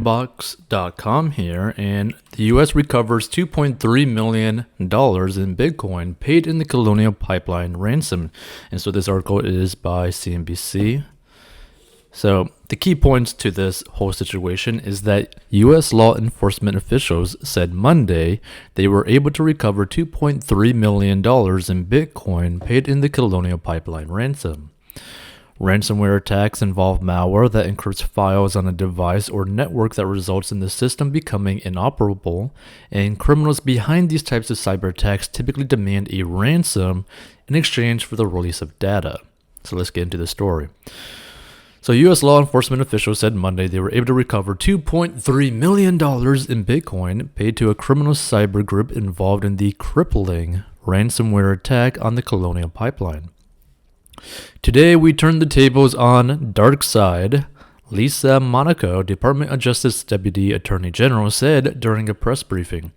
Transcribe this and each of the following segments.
Box.com here, and the U.S. recovers $2.3 million in Bitcoin paid in the Colonial Pipeline ransom. And so this article is by CNBC. So the key points to this whole situation is that U.S. law enforcement officials said Monday they were able to recover $2.3 million in Bitcoin paid in the Colonial Pipeline ransom. Ransomware attacks involve malware that encrypts files on a device or network that results in the system becoming inoperable, and criminals behind these types of cyber attacks typically demand a ransom in exchange for the release of data. So let's get into the story. So U.S. law enforcement officials said Monday they were able to recover $2.3 million in Bitcoin paid to a criminal cyber group involved in the crippling ransomware attack on the Colonial Pipeline. Today, we turn the tables on DarkSide, Lisa Monaco, Department of Justice Deputy Attorney General, said during a press briefing,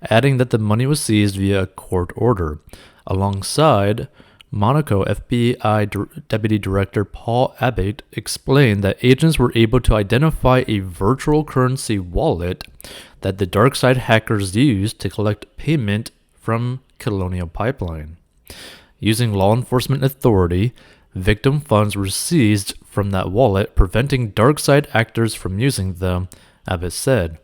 adding that the money was seized via a court order. Alongside, Monaco FBI Deputy Director Paul Abbott explained that agents were able to identify a virtual currency wallet that the DarkSide hackers used to collect payment from Colonial Pipeline. Using law enforcement authority, victim funds were seized from that wallet, preventing DarkSide actors from using them, Abbott said.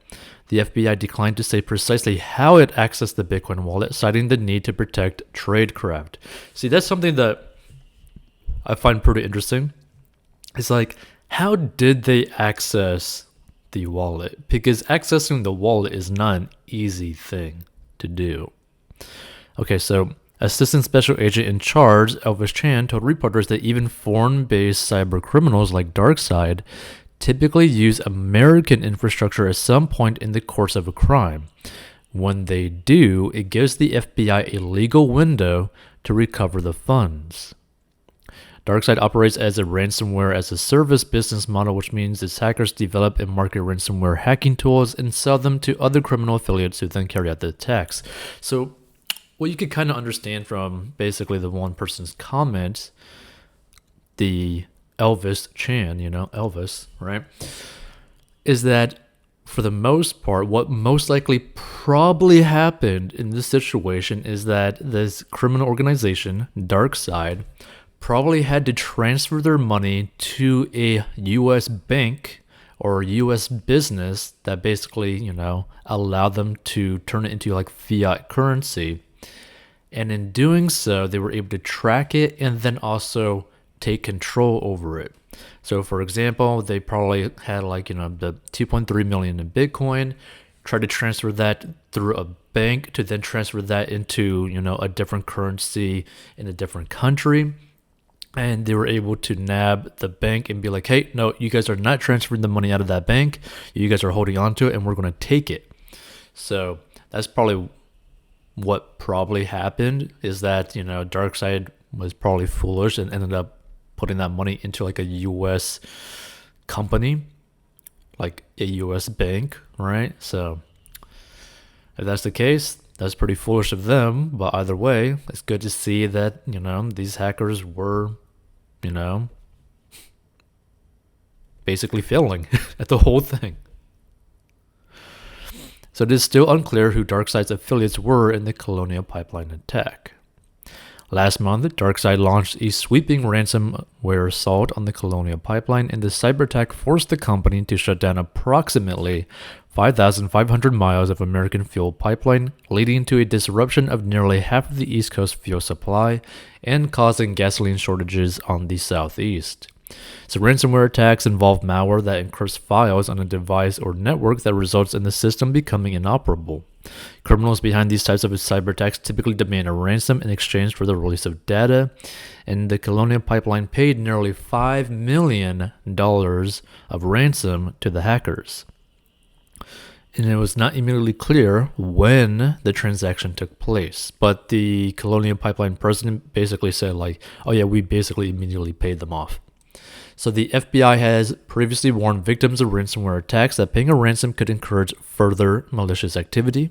The FBI declined to say precisely how it accessed the Bitcoin wallet, citing the need to protect tradecraft. See, that's something that I find pretty interesting. It's like, how did they access the wallet? Because accessing the wallet is not an easy thing to do. Okay, so Assistant Special Agent in charge, Elvis Chan, told reporters that even foreign-based cyber criminals like DarkSide typically use American infrastructure at some point in the course of a crime. When they do, it gives the FBI a legal window to recover the funds. DarkSide operates as a ransomware as a service business model, which means its hackers develop and market ransomware hacking tools and sell them to other criminal affiliates who then carry out the attacks. So what you could kind of understand from basically the one person's comment, the Elvis Chan, Elvis, right, is that for the most part, what most likely probably happened in this situation is that this criminal organization, DarkSide, probably had to transfer their money to a U.S. bank or U.S. business that basically, allowed them to turn it into like fiat currency. And in doing so, they were able to track it and then also take control over it. So for example, they probably had the 2.3 million in Bitcoin, tried to transfer that through a bank to then transfer that into, a different currency in a different country. And they were able to nab the bank and be like, hey, no, you guys are not transferring the money out of that bank. You guys are holding on to it and we're going to take it. So that's probably what probably happened, is that, DarkSide was probably foolish and ended up putting that money into like a U.S. company, like a U.S. bank, right? So if that's the case, that's pretty foolish of them. But either way, it's good to see that, these hackers were, basically failing at the whole thing. So it is still unclear who DarkSide's affiliates were in the Colonial Pipeline attack. Last month, DarkSide launched a sweeping ransomware assault on the Colonial Pipeline, and the cyber attack forced the company to shut down approximately 5,500 miles of American fuel pipeline, leading to a disruption of nearly half of the East Coast fuel supply and causing gasoline shortages on the Southeast. So ransomware attacks involve malware that encrypts files on a device or network that results in the system becoming inoperable. Criminals behind these types of cyber attacks typically demand a ransom in exchange for the release of data, and the Colonial Pipeline paid nearly $5 million of ransom to the hackers. And it was not immediately clear when the transaction took place, but the Colonial Pipeline president basically said oh yeah, we basically immediately paid them off. So the FBI has previously warned victims of ransomware attacks that paying a ransom could encourage further malicious activity.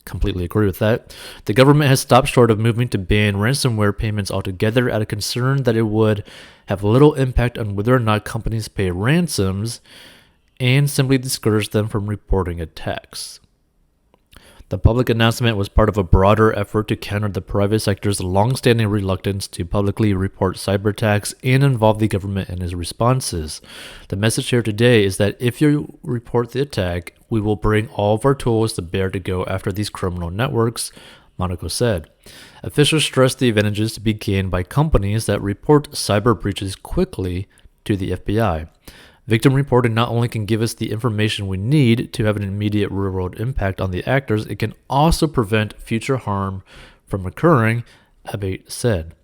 Completely agree with that. The government has stopped short of moving to ban ransomware payments altogether out of concern that it would have little impact on whether or not companies pay ransoms and simply discourage them from reporting attacks. The public announcement was part of a broader effort to counter the private sector's long-standing reluctance to publicly report cyber attacks and involve the government in its responses. The message here today is that if you report the attack, we will bring all of our tools to bear to go after these criminal networks, Monaco said. Officials stressed the advantages to be gained by companies that report cyber breaches quickly to the FBI. Victim reporting not only can give us the information we need to have an immediate real-world impact on the actors, it can also prevent future harm from occurring, Abate said.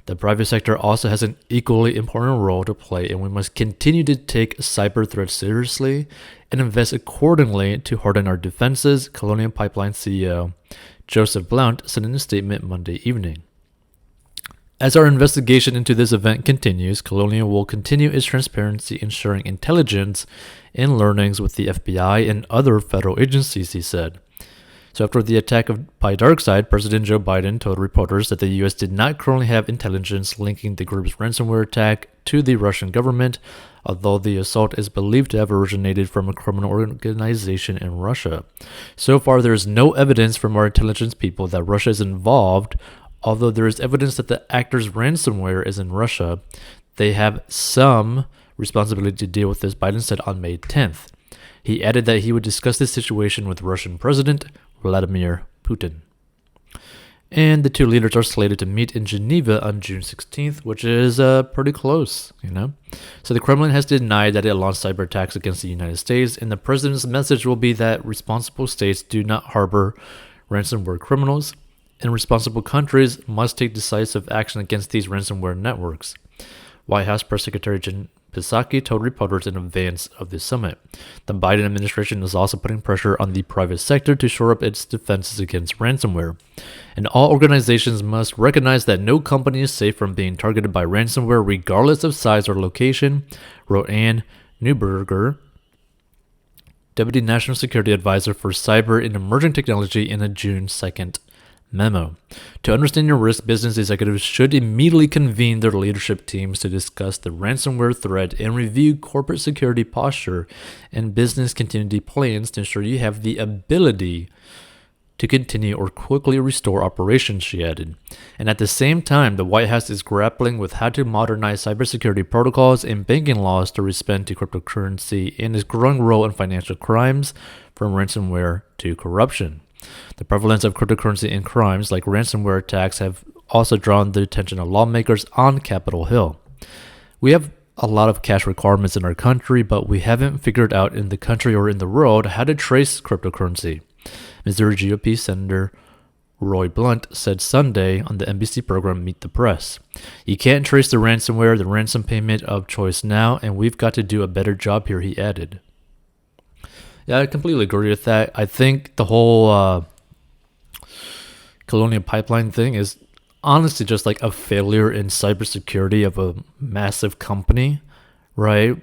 The private sector also has an equally important role to play, and we must continue to take cyber threats seriously and invest accordingly to harden our defenses, Colonial Pipeline CEO Joseph Blount said in a statement Monday evening. As our investigation into this event continues, Colonial will continue its transparency in sharing intelligence and learnings with the FBI and other federal agencies, he said. So after the attack by DarkSide, President Joe Biden told reporters that the U.S. did not currently have intelligence linking the group's ransomware attack to the Russian government, although the assault is believed to have originated from a criminal organization in Russia. So far, there is no evidence from our intelligence people that Russia is involved. Although there is evidence that the actor's ransomware is in Russia, they have some responsibility to deal with this, Biden said on May 10th. He added that he would discuss this situation with Russian President Vladimir Putin. And the two leaders are slated to meet in Geneva on June 16th, which is pretty close, So the Kremlin has denied that it launched cyber attacks against the United States, and the president's message will be that responsible states do not harbor ransomware criminals, and responsible countries must take decisive action against these ransomware networks. White House Press Secretary Jen Psaki told reporters in advance of the summit. The Biden administration is also putting pressure on the private sector to shore up its defenses against ransomware. And all organizations must recognize that no company is safe from being targeted by ransomware regardless of size or location, wrote Ann Neuberger, Deputy National Security Advisor for Cyber and Emerging Technology, in a June 2nd memo. To understand your risk, business executives should immediately convene their leadership teams to discuss the ransomware threat and review corporate security posture and business continuity plans to ensure you have the ability to continue or quickly restore operations, she added. And at the same time, the White House is grappling with how to modernize cybersecurity protocols and banking laws to respond to cryptocurrency and its growing role in financial crimes, from ransomware to corruption. The prevalence of cryptocurrency in crimes like ransomware attacks have also drawn the attention of lawmakers on Capitol Hill. We have a lot of cash requirements in our country, but we haven't figured out in the country or in the world how to trace cryptocurrency, Missouri GOP Senator Roy Blunt said Sunday on the NBC program Meet the Press. You can't trace the ransomware, the ransom payment of choice now, and we've got to do a better job here, he added. Yeah, I completely agree with that. I think the whole Colonial Pipeline thing is honestly just like a failure in cybersecurity of a massive company, right?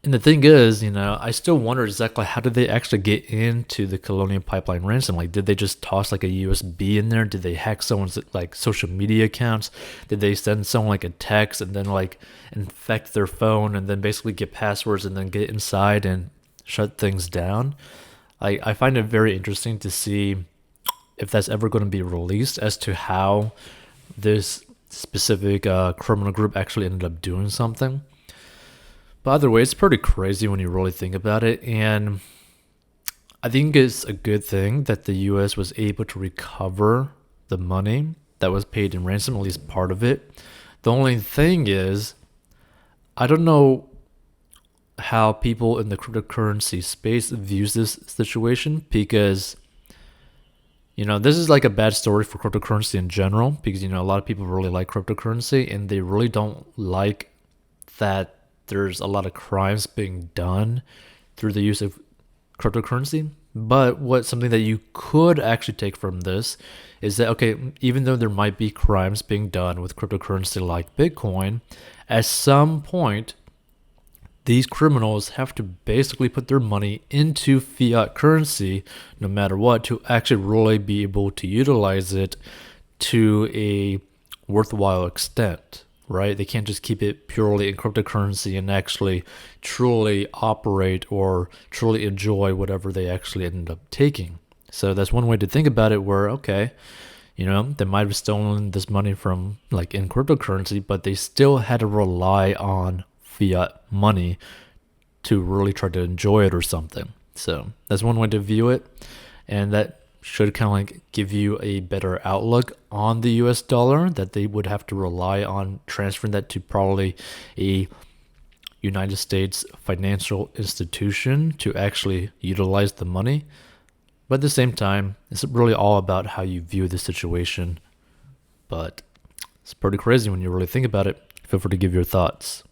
And the thing is, I still wonder exactly how did they actually get into the Colonial Pipeline ransom? Like, did they just toss like a USB in there? Did they hack someone's like social media accounts? Did they send someone like a text and then like infect their phone and then basically get passwords and then get inside and shut things down? I find it very interesting to see if that's ever going to be released as to how this specific criminal group actually ended up doing something. But either way, it's pretty crazy when you really think about it, and I think it's a good thing that the U.S. was able to recover the money that was paid in ransom, at least part of it. The only thing is, I don't know how people in the cryptocurrency space views this situation, because this is like a bad story for cryptocurrency in general, because a lot of people really like cryptocurrency and they really don't like that there's a lot of crimes being done through the use of cryptocurrency. But something that you could actually take from this is that, okay, even though there might be crimes being done with cryptocurrency like Bitcoin, at some point, these criminals have to basically put their money into fiat currency, no matter what, to actually really be able to utilize it to a worthwhile extent, right? They can't just keep it purely in cryptocurrency and actually truly operate or truly enjoy whatever they actually ended up taking. So that's one way to think about it, where, okay, they might have stolen this money from like in cryptocurrency, but they still had to rely on fiat money to really try to enjoy it or something. So that's one way to view it. And that should kind of like give you a better outlook on the US dollar, that they would have to rely on transferring that to probably a United States financial institution to actually utilize the money. But at the same time, it's really all about how you view the situation. But it's pretty crazy when you really think about it. Feel free to give your thoughts.